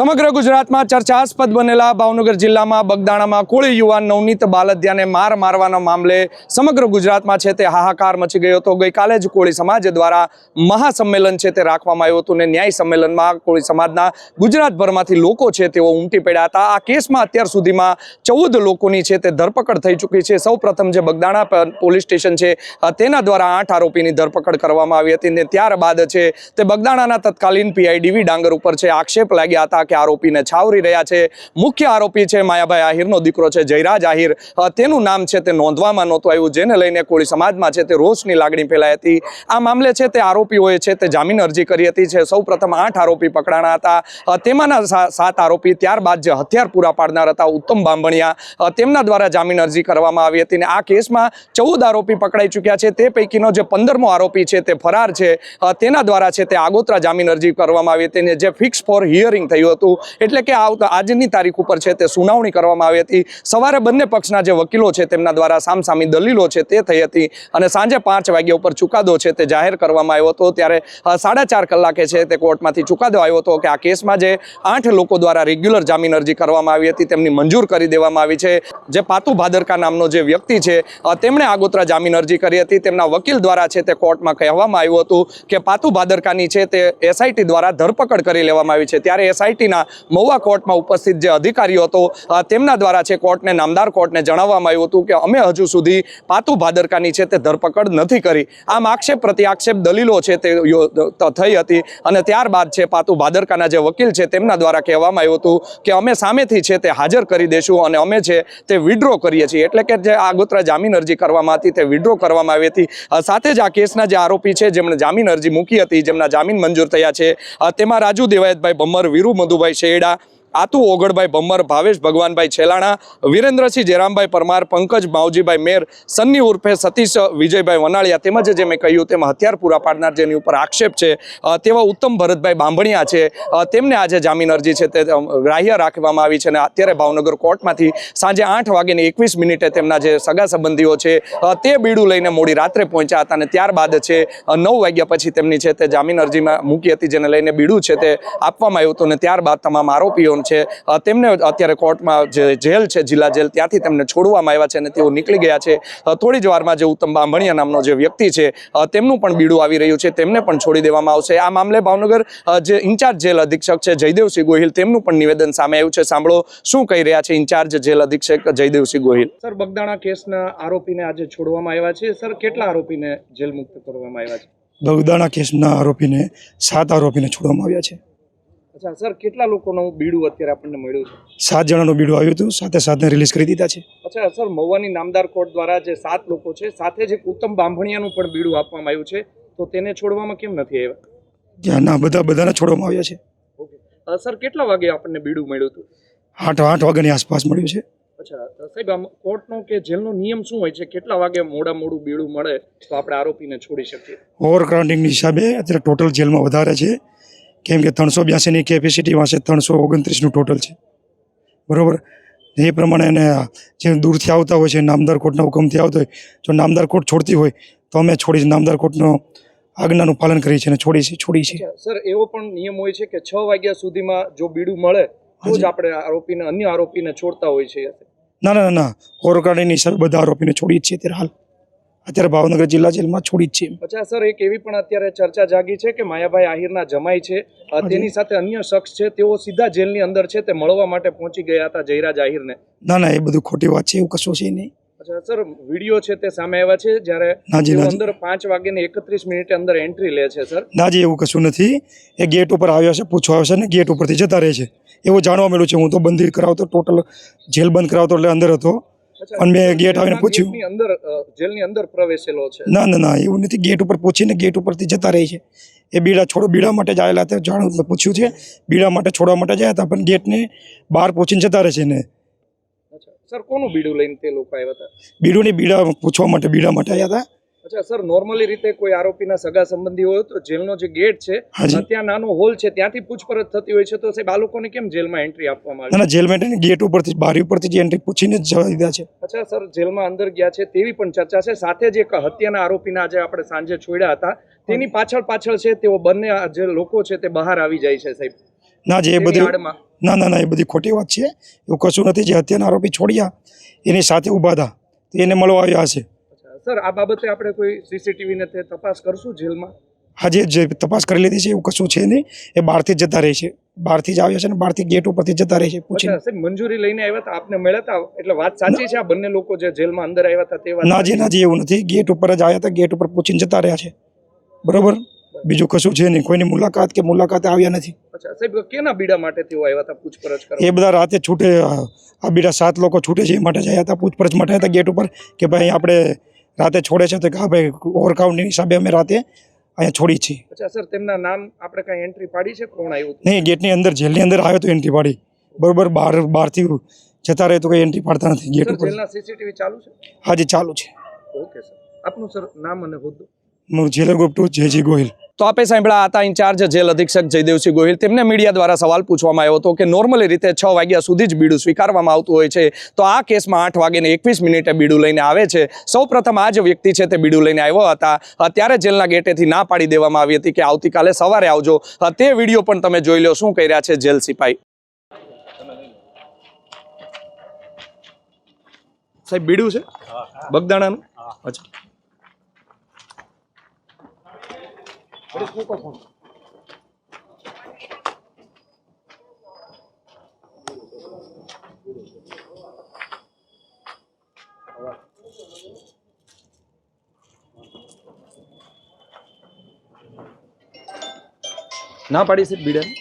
સમગ્ર ગુજરાતમાં ચર્ચાસ્પદ બનેલા ભાવનગર જિલ્લામાં બગદાણામાં કોળી યુવાન નવનીત બાલદિયાને મારવાના મામલે સમગ્ર ગુજરાતમાં છે તે હાહાકાર મચી ગયો હતો। ગઈકાલે જ કોળી સમાજ દ્વારા મહાસંમેલન છે તે રાખવામાં આવ્યું હતું અને ન્યાય સંમેલનમાં કોળી સમાજના ગુજરાતભરમાંથી લોકો છે તેઓ ઉમટી પડ્યા હતા। આ કેસમાં અત્યાર સુધીમાં 14 લોકોની છે તે ધરપકડ થઈ ચૂકી છે। સૌપ્રથમ જે બગદાણા પોલીસ સ્ટેશન છે તેના દ્વારા 8 આરોપીની ધરપકડ કરવામાં આવી હતી અને ત્યારબાદ છે તે બગદાણાના તત્કાલીન પીઆઈ ડીવી ડાંગર ઉપર છે આક્ષેપ લાગ્યા હતા કે આરોપીને છાવરી રહ્યા છે। મુખ્ય આરોપી છે માયાભાઈ આહિરનો દીકરો છે જયરાજ આહિર, તેનું નામ છે તે નોંધવામાં નહોતું આવ્યું, જેને લઈને કોળી સમાજમાં છે તે રોષની લાગણી ફેલાઈ હતી। આ મામલે છે તે આરોપીઓએ છે તે જામીન અરજી કરી હતી છે। સૌપ્રથમ 8 આરોપી પકડાણા હતા, તેમાંના 7 આરોપી ત્યારબાદ જે હથિયાર પૂરા પાડનાર હતા ઉત્તમ બાંભણિયા, તેમના દ્વારા જામીન અરજી કરવામાં આવી હતી અને આ કેસમાં 14 આરોપી પકડાઈ ચૂક્યા છે। તે પૈકીનો જે 15મો આરોપી છે તે ફરાર છે, તેના દ્વારા છે તે આગોતરા જામીન અરજી કરવામાં આવી હતી અને જે ફિક્સ ફોર હિયરિંગ થયું હતું, એટલે કે આજની તારીખ ઉપર છે તે સુનાવણી કરવામાં આવી હતી। સવારે બંને પક્ષના જે વકીલો છે તેમના દ્વારા સામસામી દલીલો છે તે થઈ હતી અને સાંજે 5 વાગ્યા ઉપર ચુકાદો છે તે જાહેર કરવામાં આવ્યો હતો। ત્યારે 4.5 કલાકે છે તે કોર્ટમાંથી ચુકાદો આવ્યો હતો કે આ કેસમાં જે 8 લોકો દ્વારા રેગ્યુલર જામીન અરજી કરવામાં આવી હતી તેમની મંજૂર કરી દેવામાં આવી છે। જે પાતુ ભાદરકા નામનો જે વ્યક્તિ છે તેમણે આગોતરા જામીન અરજી કરી હતી। તેમના વકીલ દ્વારા છે તે કોર્ટમાં કહેવામાં આવ્યું હતું કે પાતુ ભાદરકાની છે તે એસઆઈટી દ્વારા ધરપકડ કરી લેવામાં આવી છે। ત્યારે એસઆઈટીના મહુવા કોર્ટમાં ઉપસ્થિત જે અધિકારીઓ હતો તેમના દ્વારા છે કોર્ટને નામદાર કોર્ટને જણાવવામાં આવ્યું હતું કે અમે હજુ સુધી પાતુ ભાદરકાની છે તે ધરપકડ નથી કરી। આમ આક્ષેપ પ્રત્યાક્ષેપ દલીલો છે તે થઈ હતી અને ત્યારબાદ છે પાતુ ભાદરકાના જે વકીલ છે તેમના દ્વારા કહેવામાં આવ્યું હતું કે અમે સામેથી છે તે હાજર કરી દેશું અને અમે છે તે વિડ્રો કરીએ છીએ, એટલે કે જે આગોતરા જામીન અરજી કરવામાં હતી તે વિડ્રો કરવામાં આવી હતી। સાથે જ આ કેસના જે આરોપી છે જેમણે જામીન અરજી મૂકી હતી, જેમના જામીન મંજૂર થયા છે, તેમાં રાજુ દેવાયતભાઈ ભમ્મર, વીરુ મધુભાઈ શેડા, આતુ ઓગળભાઈ ભમ્મર, ભાવેશ ભગવાનભાઈ છેલાણા, વિરેન્દ્રસિંહ જેરામભાઈ પરમાર, પંકજ માવજીભાઈ મેર, સન્ની ઉર્ફે સતીશ વિજયભાઈ વનાળિયા, તેમજ જે મેં કહ્યું તેમ હથિયાર પૂરા પાડનાર જેની ઉપર આક્ષેપ છે તેવા ઉત્તમ ભરતભાઈ બાંભણિયા છે, તેમને આજે જામીન અરજી છે તે ગ્રાહ્ય રાખવામાં આવી છે અને અત્યારે ભાવનગર કોર્ટમાંથી સાંજે 8:21 તેમના જે સગા સંબંધીઓ છે તે બીડું લઈને મોડી રાત્રે પહોંચ્યા હતા અને ત્યારબાદ છે 9 વાગ્યા પછી તેમની છે તે જામીન અરજીમાં મૂકી હતી, જેને લઈને બીડું છે તે આપવામાં આવ્યું હતું અને ત્યારબાદ તમામ આરોપીઓ છે તેમને અત્યારે કોર્ટમાં જે જેલ છે જિલ્લા જેલ ત્યાંથી તેમને છોડવામાં આવ્યા છે અને તેઓ નીકળી ગયા છે। થોડી જ વારમાં જે ઉત્તમ બાંભણિયા નામનો જે વ્યક્તિ છે તેમનું પણ બીડું આવી રહ્યું છે, તેમને પણ છોડી દેવામાં આવશે। આ મામલે ભાવનગર જે ઇન્ચાર્જ જેલ અધિક્ષક છે જયદેવસિંહ ગોહિલ, તેમનું પણ નિવેદન સામે આવ્યું છે। સાંભળો શું કહી રહ્યા છે ઇન્ચાર્જ જેલ અધિક્ષક જયદેવસિંહ ગોહિલ। સર, બગદાણા કેસના આરોપીને આજે છોડવામાં આવ્યા છે, સર કેટલા આરોપીને જેલ મુક્ત કરવામાં આવ્યા છે? બગદાણા કેસના આરોપીને 7 આરોપીને છોડવામાં આવ્યા છે। અચ્છા સર, કેટલા લોકોનું બીડું અત્યારે આપણને મળ્યું છે? 7 જણાનું બીડું આવ્યું હતું, સાથે રિલીઝ કરી દીધા છે। અચ્છા સર, મહુવાની નામદાર કોર્ટ દ્વારા જે 7 લોકો છે સાથે જે ઉત્તમ બાંભણિયાનું પણ બીડું આપવામાં આવ્યું છે, તો તેને છોડવામાં કેમ નથી આવ્યા? ના, બધાને છોડવામાં આવ્યા છે। ઓકે સર, કેટલા વાગે આપણને બીડું મળ્યું હતું? 8 વાગ્યાની આસપાસ મળ્યું છે। અચ્છા સાહેબ, આમ કોર્ટનો કે જેલનો નિયમ શું હોય છે? કેટલા વાગે મોડું બીડું મળે તો આપણે આરોપીને છોડી શકીએ? ઓવરક્રાઉડિંગની હિસાબે અત્યારે ટોટલ જેલમાં વધારે છે, કેમ કે 382ની કેપેસિટીમાં છે, 329નું ટોટલ છે, બરાબર? એ પ્રમાણે એને જે દૂરથી આવતા હોય છે નામદાર કોર્ટના હુકમથી આવતા હોય, જો નામદાર કોર્ટ છોડતી હોય તો અમે છોડી નામદાર કોર્ટનો આજ્ઞાનું પાલન કરીએ છીએ અને છોડી છીએ। સર, એવો પણ નિયમ હોય છે કે 6 વાગ્યા સુધીમાં જો બીડું મળે તો જ આપણે અન્ય આરોપીને છોડતા હોય છે? ના, ઓવરક્રાઉડિંગની હિસાબે બધા આરોપીને છોડી જ છીએ અત્યારે ભાવનગર જિલ્લા જેલમાં છોડી જ છીએ। અચ્છા સર, એક એવી પણ અત્યારે ચર્ચા જાગી છે કે માયાભાઈ આહિરના જમાઈ છે, તેની સાથે અન્ય શખ્સ છે, તેઓ સીધા જેલની અંદર છે તે મળવા માટે પહોંચી ગયા હતા જયરાજ આહિરને। ના, એ બધું ખોટી વાત છે, એવું કશું છે નહીં। અચ્છા સર, વિડીયો છે તે સામે આવ્યા છે જ્યારે અંદર 5:31 અંદર એન્ટ્રી લે છે સર? નાજી, એવું કશું નથી। એ ગેટ ઉપર આવ્યો છે, પૂછવા આવ્યો છે ને ગેટ ઉપરથી જતા રહે છે, એવું જાણવા મળ્યું છે। હું તો બંધી કરાવતો, ટોટલ જેલ બંધ કરાવતો એટલે અંદર હતો અને મેં ગેટ આવીને પૂછ્યું, જેલની અંદર પ્રવેશેલો છે? ના, એવું નથી। ગેટ ઉપર પૂછીને ગેટ ઉપરથી જતા રહે છે। એ બીડા માટે જ આવેલા હતા, જાણું પૂછ્યું છે, બીડા માટે છોડવા માટે જાય હતા પણ ગેટને બહાર પહોંચીને જતા રહે છે ને। સર, કોનું બીડું લઈને તે લોકો આવ્યા હતા? બીડા પૂછવા માટે બીડા માટે આવ્યા હતા। અચ્છા સર, નોર્મલી રીતે કોઈ આરોપીના સગા સંબંધી હોય તો જેલનો જે ગેટ છે ત્યાં નાનો હોલ છે, ત્યાંથી પૂછપરછ થતી હોય છે, તો સાહેબ આ લોકોને કેમ જેલમાં એન્ટ્રી આપવામાં આવી? ના, જેલમાં ગેટ ઉપરથી બારી ઉપરથી જ એન્ટ્રી પૂછીને જ જવા દીધા છે। અચ્છા સર, જેલમાં અંદર ગયા છે તેવી પણ ચર્ચા છે। સાથે જ એક હત્યાના આરોપીના આજે આપણે સાંજે છોડ્યા હતા, તેની પાછળ છે તેઓ બંને જે લોકો છે તે બહાર આવી જાય છે સાહેબ? ના, જે ના ના ના, એ બધી ખોટી વાત છે. એવું કશું નથી. જે હત્યાના આરોપી છોડ્યા એની સાથે ઊભા હતા તે એને મળવા આવ્યા હશે. સર, આ બાબતે આપણે કોઈ સીસીટીવી ને તે તપાસ કરશું જેલમાં? આજે જે તપાસ કરી લીધી છે એવું કશું છે નહીં. એ બહારથી જ જતા રહે છે, બહારથી જ આવ્યા છે ને બહારથી ગેટ ઉપરથી જતા રહે છે. પૂછીને સાહેબ, મંજૂરી લઈને આવ્યા હતા, આપને મળ્યા હતા, એટલે વાત સાચી છે? આ બંને લોકો જે જેલમાં અંદર આવ્યા હતા તે વાત? નાજી નાજી, એવું નથી. ગેટ ઉપર જ આવ્યા હતા, ગેટ ઉપર પૂછીને જતા રહ્યા છે. બરોબર, બીજું કશું છે નહીં. કોઈની મુલાકાતે આવ્યા નથી. અચ્છા સાહેબ, કેના બીડા માટે તેઓ આવ્યા હતા પૂછપરછ કરવા? એ બધા રાતે છૂટે, આ બીજા 7 લોકો છૂટે છે એ માટે જ આવ્યા હતા, પૂછપરછ માટે આવ્યા હતા ગેટ ઉપર કે ભાઈ આપણે રાતે છોડે છે તો કે હા ભાઈ, ઓવરકાઉન્ટની હિસાબે અમે રાતે અહીંયા છોડી છીએ. અચ્છા સર, તેમના નામ આપણે કઈ એન્ટ્રી પાડી છે? કોણ આવ્યું? નહીં, ગેટની અંદર, જેલની અંદર આવ્યો તો એન્ટ્રી પાડી. બરોબર, બહારથી જતા રહે તો કંઈ એન્ટ્રી પાડતા નથી ગેટ ઉપર. જેલના સીસીટીવી ચાલુ છે? હાજી ચાલુ છે. ઓકે સર, આપનું સર નામ અને હોદ્દો? હું જેલર ગ્રુપ 2 જેજી ગોહિલ. તો આપે સાંભળ્યા હતા ઇન્ચાર્જ જેલ અધિક્ષક જયદેવસિંહ ગોહિલ. તેમને મીડિયા દ્વારા સવાલ પૂછવામાં આવ્યો હતો કે નોર્મલી રીતે 6 વાગ્યા સુધી જ બીડું સ્વીકારવામાં આવતું હોય છે, તો આ કેસમાં 8 વાગ્યાને 21 મિનિટે બીડું લઈને આવે છે. સૌપ્રથમ આ જ વ્યક્તિ છે તે બીડું લઈને આવ્યો હતા, ત્યારે જેલના ગેટેથી ના પાડી દેવામાં આવી હતી કે આવતીકાલે સવારે આવજો. તે વિડીયો પણ તમે જોઈ લો શું કહી રહ્યા છે જેલ સિપાઈ. સાહેબ, બીડું છે બગદાણાનું? અચ્છા, ના પાડી છે બીડાની?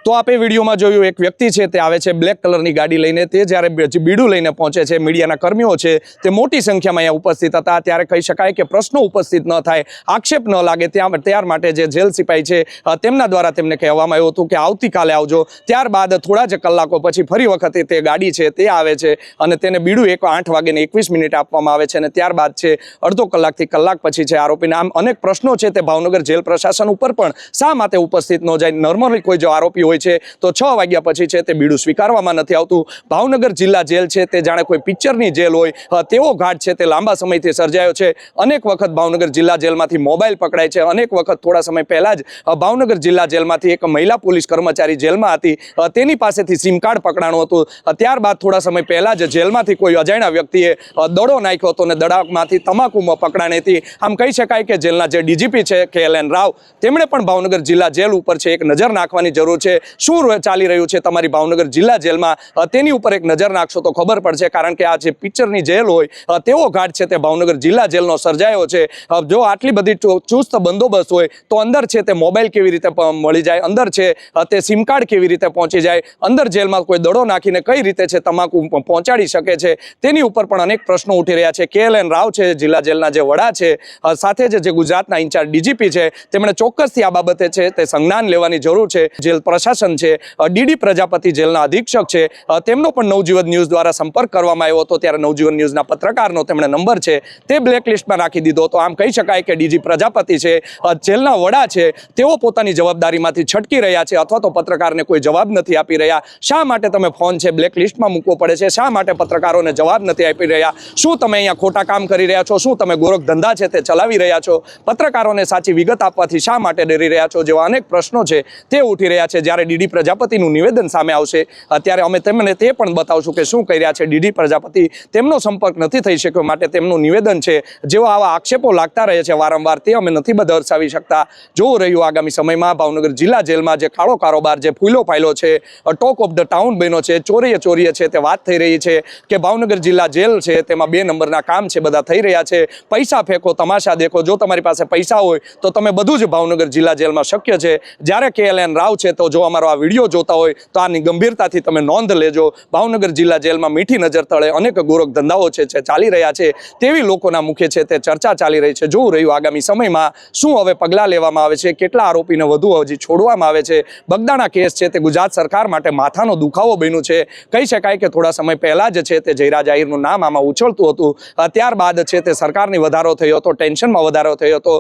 તો આપે વિડીયોમાં જોયું એક વ્યક્તિ છે તે આવે છે બ્લેક કલરની ગાડી લઈને. તે જ્યારે બીડું લઈને પહોંચે છે, મીડિયાના કર્મીઓ છે તે મોટી સંખ્યામાં અહીંયા ઉપસ્થિત હતા. ત્યારે કહી શકાય કે પ્રશ્નો ઉપસ્થિત ન થાય, આક્ષેપ ન લાગે ત્યાર માટે જે જેલ સિપાઈ છે તેમના દ્વારા તેમને કહેવામાં આવ્યું હતું કે આવતીકાલે આવજો. ત્યારબાદ થોડા જ કલાકો પછી ફરી વખતે તે ગાડી છે તે આવે છે અને તેને બીડું 8 વાગ્યાને 21 મિનિટ આપવામાં આવે છે. અને ત્યારબાદ છે અડધો કલાકથી કલાક પછી છે આરોપીના આમ અનેક પ્રશ્નો છે તે ભાવનગર જેલ પ્રશાસન ઉપર પણ શા માટે ઉપસ્થિત ન જાય. નોર્મલી કોઈ જો આરોપી હોય છે તો 6 વાગ્યા પછી છે તે બીડું સ્વીકારવામાં નથી આવતું. ભાવનગર જિલ્લા જેલ છે તે જાણે કોઈ પિક્ચરની જેલ હોય તેવો ઘાટ છે તે લાંબા સમયથી સર્જાયો છે. અનેક વખત ભાવનગર જિલ્લા જેલમાંથી મોબાઈલ પકડાય છે. અનેક વખત થોડા સમય પહેલા જ ભાવનગર જિલ્લા જેલમાંથી એક મહિલા પોલીસ કર્મચારી જેલમાં હતી, તેની પાસેથી સિમ કાર્ડ પકડાણું હતું. ત્યારબાદ થોડા સમય પહેલા જ જેલમાંથી કોઈ અજાણ્યા વ્યક્તિએ દડો નાખ્યો હતો અને દડામાંથી તમાકુ પકડાણી હતી. આમ કહી શકાય કે જેલના જે ડીજીપી છે KLN રાવ, તેમણે પણ ભાવનગર જિલ્લા જેલ ઉપર છે એક નજર નાખવાની જરૂર છે. શું ચાલી રહ્યું છે તમારી ભાવનગર જિલ્લા જેલમાં તેની ઉપર એક નજર નાખશો તો ખબર પડશે. કારણ કે આ જે પિક્ચરની જેલ હોય તેવો ઘાટ છે તે ભાવનગર જિલ્લા જેલનો સર્જાયો છે. જો આટલી બધી ચુસ્ત બંદોબસ્ત હોય તો અંદર છે તે મોબાઈલ કેવી રીતે મળી જાય, અંદર છે તે સિમ કાર્ડ કેવી રીતે પહોંચી જાય, અંદર જેલમાં કોઈ દડો નાખીને કઈ રીતે છે તમાકુ પહોંચાડી શકે છે, તેની ઉપર પણ અનેક પ્રશ્નો ઉઠી રહ્યા છે. KLN રાવ છે જિલ્લા જેલના જે વડા છે, સાથે જે ગુજરાતના ઇન્ચાર્જ DGP છે, તેમણે ચોક્કસથી આ બાબતે છે તે સંજ્ઞાન લેવાની જરૂર છે. જેલ પ્રશાસન છે, DD પ્રજાપતિ જેલના અધિક્ષક છે, તેમનો પણ નવજીવન ન્યૂઝ દ્વારા સંપર્ક કરવામાં આવ્યો હતો. ત્યારે નવજીવન ન્યૂઝના પત્રકારનો તેમણે નંબર છે તે બ્લેકલિસ્ટમાં રાખી દીધો હતો. આમ કહી શકાય કે DG પ્રજાપતિ છે, જેલના વડા છે, તેઓ પોતાની જવાબદારીમાંથી છટકી રહ્યા છે અથવા તો પત્રકારને કોઈ જવાબ નથી આપી રહ્યા. શા માટે તમે ફોન છે બ્લેકલિસ્ટમાં મૂકવો પડે છે? શા માટે પત્રકારોને જવાબ નથી આપી રહ્યા? શું તમે અહીંયા ખોટા કામ કરી રહ્યા છો? શું તમે ગોરખ ધંધા છે તે ચલાવી રહ્યા છો? પત્રકારોને સાચી વિગત આપવાથી શા માટે ડરી રહ્યા છો? જેવા અનેક પ્રશ્નો છે તે ઉઠી રહ્યા છે. જ્યારે DD પ્રજાપતિનું નિવેદન સામે આવશે ત્યારે અમે તેમને તે પણ બતાવશું કે શું કહી રહ્યા છે DD પ્રજાપતિ. તેમનો સંપર્ક નથી થઈ શક્યો માટે તેમનું નિવેદન છે, જેવો આવા આક્ષેપો લાગતા રહે છે વારંવાર, તે અમે નથી દર્શાવી શકતા. જોવું રહ્યું આગામી સમયમાં ભાવનગર જિલ્લા જેલમાં જે કાળો કારોબાર, જે ફૂલો ફાયલો છે, ટોક ઓફ ધ ટાઉન બન્યો છે, ચોરીએ છે તે વાત થઈ રહી છે કે ભાવનગર જિલ્લા જેલ છે તેમાં 2 નંબરના કામ છે બધા થઈ રહ્યા છે. પૈસા ફેંકો, તમાશા દેખો. જો તમારી પાસે પૈસા હોય તો તમે બધું જ ભાવનગર જિલ્લા જેલમાં શક્ય છે. જ્યારે KLN રાવ છે તો જો અમારો આ વિડીયો જોતા હોય તો આની ગંભીરતાથી તમે નોંધ લેજો. ભાવનગર જિલ્લા જેલમાં મીઠી નજર તળે અનેક ગોરખ ધંધાઓ છે ચાલી રહ્યા છે તેવી લોકોના મુખે છે તે ચર્ચા ચાલી રહી છે. જોવું રહ્યું આગામી સમયમાં શું હવે પગલાં લેવામાં આવે છે, કેટલા આરોપીને વધુ હજી છોડવામાં આવે છે. બગદાણા કેસ છે તે ગુજરાત સરકાર માટે માથાનો દુખાવો બન્યું છે. કહી શકાય કે થોડા સમય પહેલા જ છે તે જયરાજ આહિરનું નામ આમાં ઉછળતું હતું. ત્યારબાદ છે તે સરકારની વધારો થયો હતો, ટેન્શનમાં વધારો થયો હતો.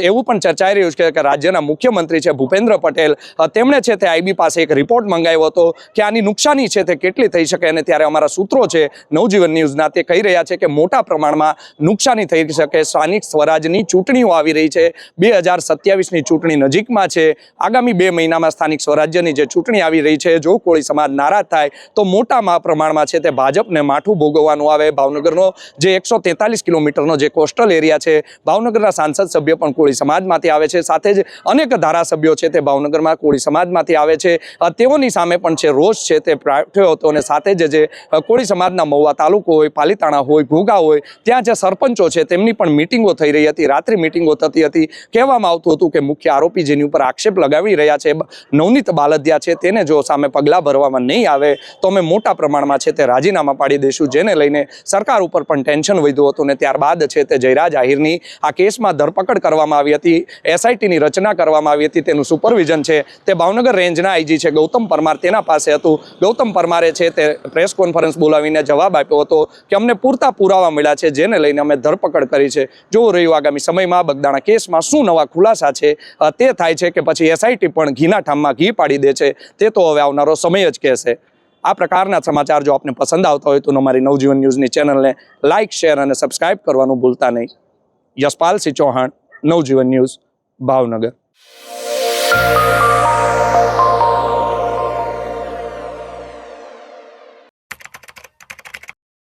એવું પણ ચર્ચાઈ રહ્યું છે કે રાજ્યના મુખ્યમંત્રી છે ભૂપેન્દ્ર પટેલ, તેમણે છે તે આઈબી પાસે એક રિપોર્ટ મંગાવ્યો હતો કે આની નુકસાની છે તે કેટલી થઈ શકે. અને ત્યારે અમારા સૂત્રો છે નવજીવન ન્યૂઝના તે કહી રહ્યા છે કે મોટા પ્રમાણમાં નુકસાની થઈ શકે. સ્થાનિક સ્વરાજની ચૂંટણીઓ આવી રહી છે. 2027ની ચૂંટણી નજીકમાં છે. આગામી 2 મહિનામાં સ્થાનિક સ્વરાજ્યની જે ચૂંટણી આવી રહી છે, જો કોળી સમાજ નારાજ થાય તો મોટા પ્રમાણમાં છે તે ભાજપને માઠું ભોગવવાનું આવે. ભાવનગરનો જે 143 કિલોમીટરનો જે કોસ્ટલ એરિયા છે, ભાવનગરના સાંસદ સભ્ય પણ કોળી સમાજમાંથી આવે છે. સાથે જ અનેક ધારાસભ્યો છે તે ભાવનગરમાં કોળી સમાજમાંથી આવે છે. તેઓની સામે પણ છે રોષ છે તે થયો હતો. અને સાથે જ જે કોળી સમાજના મહુવા તાલુકો હોય, પાલીતાણા હોય, ઘોઘા હોય, ત્યાં જે સરપંચો છે તેમની પણ મિટિંગો થઈ રહી હતી, રાત્રિ મિટિંગો થતી હતી. કહેવામાં આવતું હતું કે મુખ્ય આરોપી જેની ઉપર આક્ષેપ લગાવી રહ્યા છે નવનીત બાલદિયા છે, તેને જો સામે પગલાં ભરવામાં નહીં આવે તો અમે મોટા પ્રમાણમાં છે તે રાજીનામા પાડી દઈશું. જેને લઈને સરકાર ઉપર પણ ટેન્શન વધ્યું હતું. અને ત્યારબાદ છે તે જયરાજ આહિરની આ કેસમાં ધરપકડ કરવામાં આવી હતી. એસઆઈટીની રચના કરવામાં આવી હતી. તેનું સુપરવિઝન છે તે ભાવનગર રેન્જના આઈજી છે ગૌતમ પરમાર, તેના પાસે હતું. ગૌતમ પરમારે છે તે પ્રેસ કોન્ફરન્સ બોલાવીને જવાબ આપ્યો હતો કે અમને પૂરતા પુરાવા મળ્યા છે, જેને લઈને અમે ધરપકડ કરી છે. જોવું રહ્યું આગામી સમયમાં બગદાણા કેસમાં શું નવા ખુલાસા છે તે થાય છે કે પછી એસઆઈટી પણ ઘીના ઠામમાં ઘી પાડી દે છે, તે તો હવે આવનારો સમય જ કહેશે. આ પ્રકારના સમાચાર જો આપને પસંદ આવતા હોય તો અમારી નવજીવન ન્યૂઝની ચેનલને લાઇક, શેર અને સબસ્ક્રાઇબ કરવાનું ભૂલતા નહીં. યશપાલસિંહ ચૌહાણ, નવજીવન ન્યૂઝ, ભાવનગર.